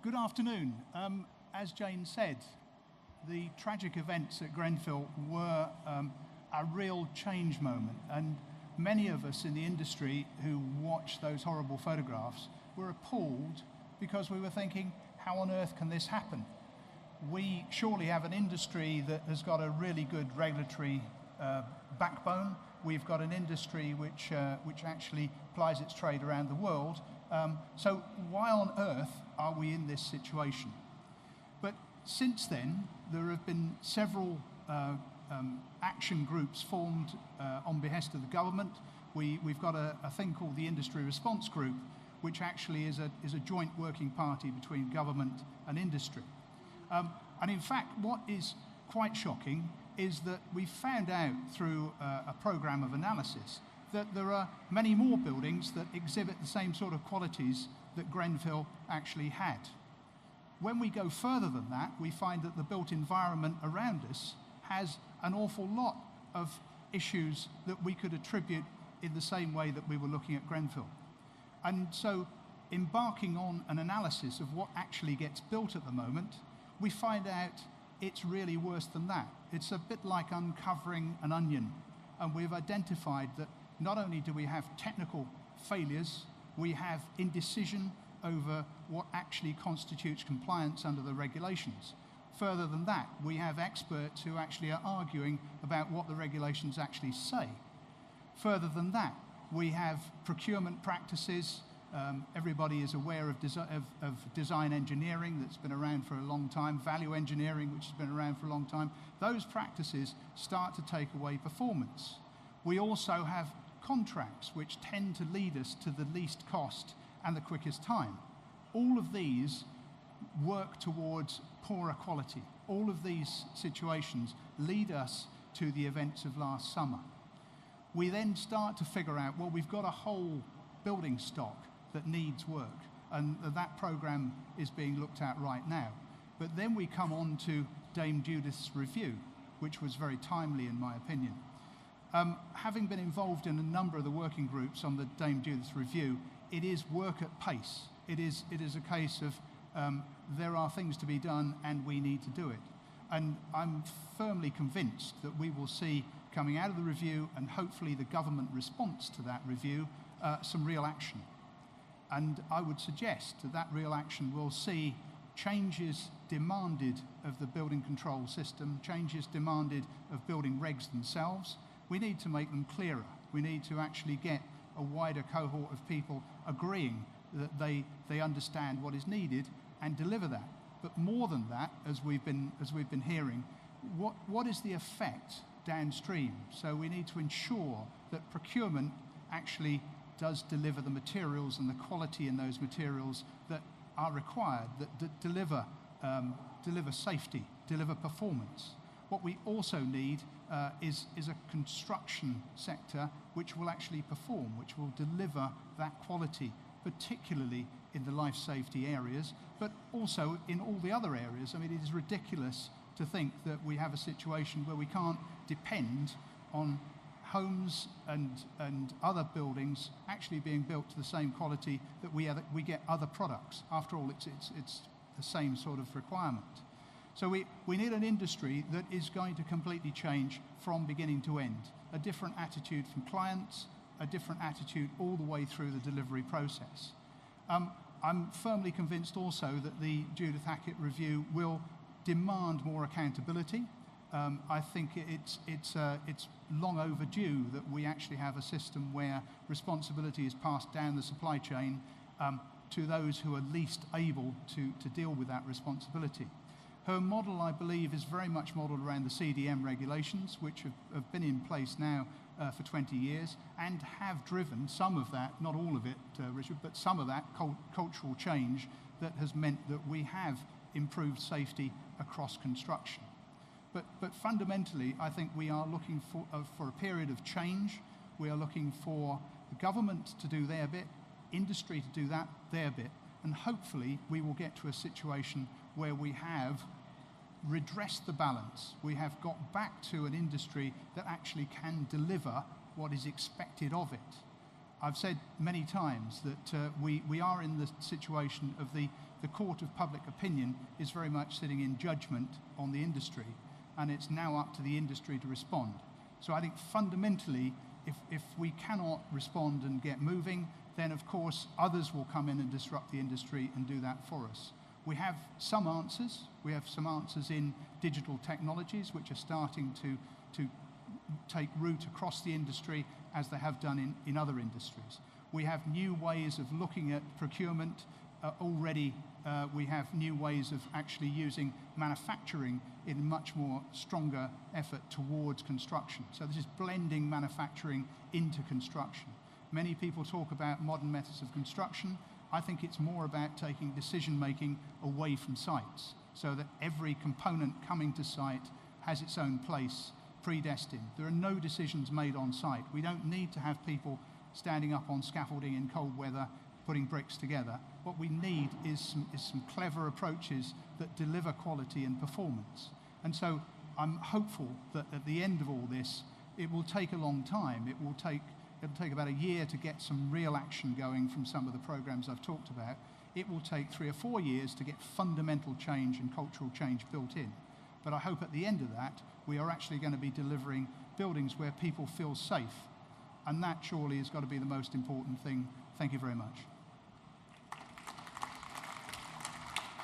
Good afternoon. As Jane said, the tragic events at Grenfell were a real change moment, and many of us in the industry who watched those horrible photographs were appalled because we were thinking, how on earth can this happen? We surely have an industry that has got a really good regulatory backbone. We've got an industry which actually plies its trade around the world. So why on earth are we in this situation? But since then, there have been several action groups formed on behest of the government. We've got a thing called the Industry Response Group, which actually is a joint working party between government and industry. And in fact, what is quite shocking is that we found out through a program of analysis that there are many more buildings that exhibit the same sort of qualities that Grenfell actually had. When we go further than that, we find that the built environment around us has an awful lot of issues that we could attribute in the same way that we were looking at Grenfell. And so, embarking on an analysis of what actually gets built at the moment, we find out it's really worse than that. It's a bit like uncovering an onion, and we've identified that not only do we have technical failures, we have indecision over what actually constitutes compliance under the regulations. Further than that, we have experts who actually are arguing about what the regulations actually say. Further than that, we have procurement practices. Everybody is aware of design engineering that's been around for a long time, value engineering, which has been around for a long time. Those practices start to take away performance. We also have contracts which tend to lead us to the least cost and the quickest time. All of these work towards poorer quality. All of these situations lead us to the events of last summer. We then start to figure out, well, we've got a whole building stock that needs work, and that program is being looked at right now. But then we come on to Dame Judith's review, which was very timely in my opinion. Having been involved in a number of the working groups on the Dame Judith's review, it is work at pace. It is a case of there are things to be done and we need to do it. And I'm firmly convinced that we will see coming out of the review, and hopefully the government response to that review, some real action. And I would suggest that that real action will see changes demanded of the building control system, changes demanded of building regs themselves. We need to make them clearer. We need to actually get a wider cohort of people agreeing that they understand what is needed and deliver that. But more than that, as we've been hearing, what is the effect downstream? So we need to ensure that procurement actually does deliver the materials and the quality in those materials that are required, that deliver safety, deliver performance. What we also need is a construction sector which will actually perform, which will deliver that quality, particularly in the life safety areas, but also in all the other areas. I mean, it is ridiculous to think that we have a situation where we can't depend on homes and other buildings actually being built to the same quality that we get other products. After all, it's the same sort of requirement. So we need an industry that is going to completely change from beginning to end. A different attitude from clients, a different attitude all the way through the delivery process. I'm firmly convinced also that the Judith Hackett review will demand more accountability. I think it's long overdue that we actually have a system where responsibility is passed down the supply chain to those who are least able to deal with that responsibility. Her model, I believe, is very much modelled around the CDM regulations, which have been in place now for 20 years and have driven some of that, not all of it, Richard, but some of that cultural change that has meant that we have improved safety across construction. But fundamentally, I think we are looking for a period of change. We are looking for the government to do their bit, industry to do their bit, and hopefully we will get to a situation where we have redressed the balance. We have got back to an industry that actually can deliver what is expected of it. I've said many times that we are in the situation of the the court of public opinion is very much sitting in judgment on the industry, and it's now up to the industry to respond. So I think fundamentally, if we cannot respond and get moving, then of course others will come in and disrupt the industry and do that for us. We have some answers. We have some answers in digital technologies which are starting to take root across the industry as they have done in other industries. We have new ways of looking at procurement. Already we have new ways of actually using manufacturing in a much more stronger effort towards construction. So this is blending manufacturing into construction. Many people talk about modern methods of construction. I think it's more about taking decision-making away from sites so that every component coming to site has its own place, predestined. There are no decisions made on site. We don't need to have people standing up on scaffolding in cold weather, putting bricks together. What we need is some clever approaches that deliver quality and performance. And so I'm hopeful that at the end of all this, it will take a long time. It'll take about a year to get some real action going from some of the programs I've talked about. It will take 3 or 4 years to get fundamental change and cultural change built in. But I hope at the end of that, we are actually going to be delivering buildings where people feel safe. And that surely has got to be the most important thing. Thank you very much.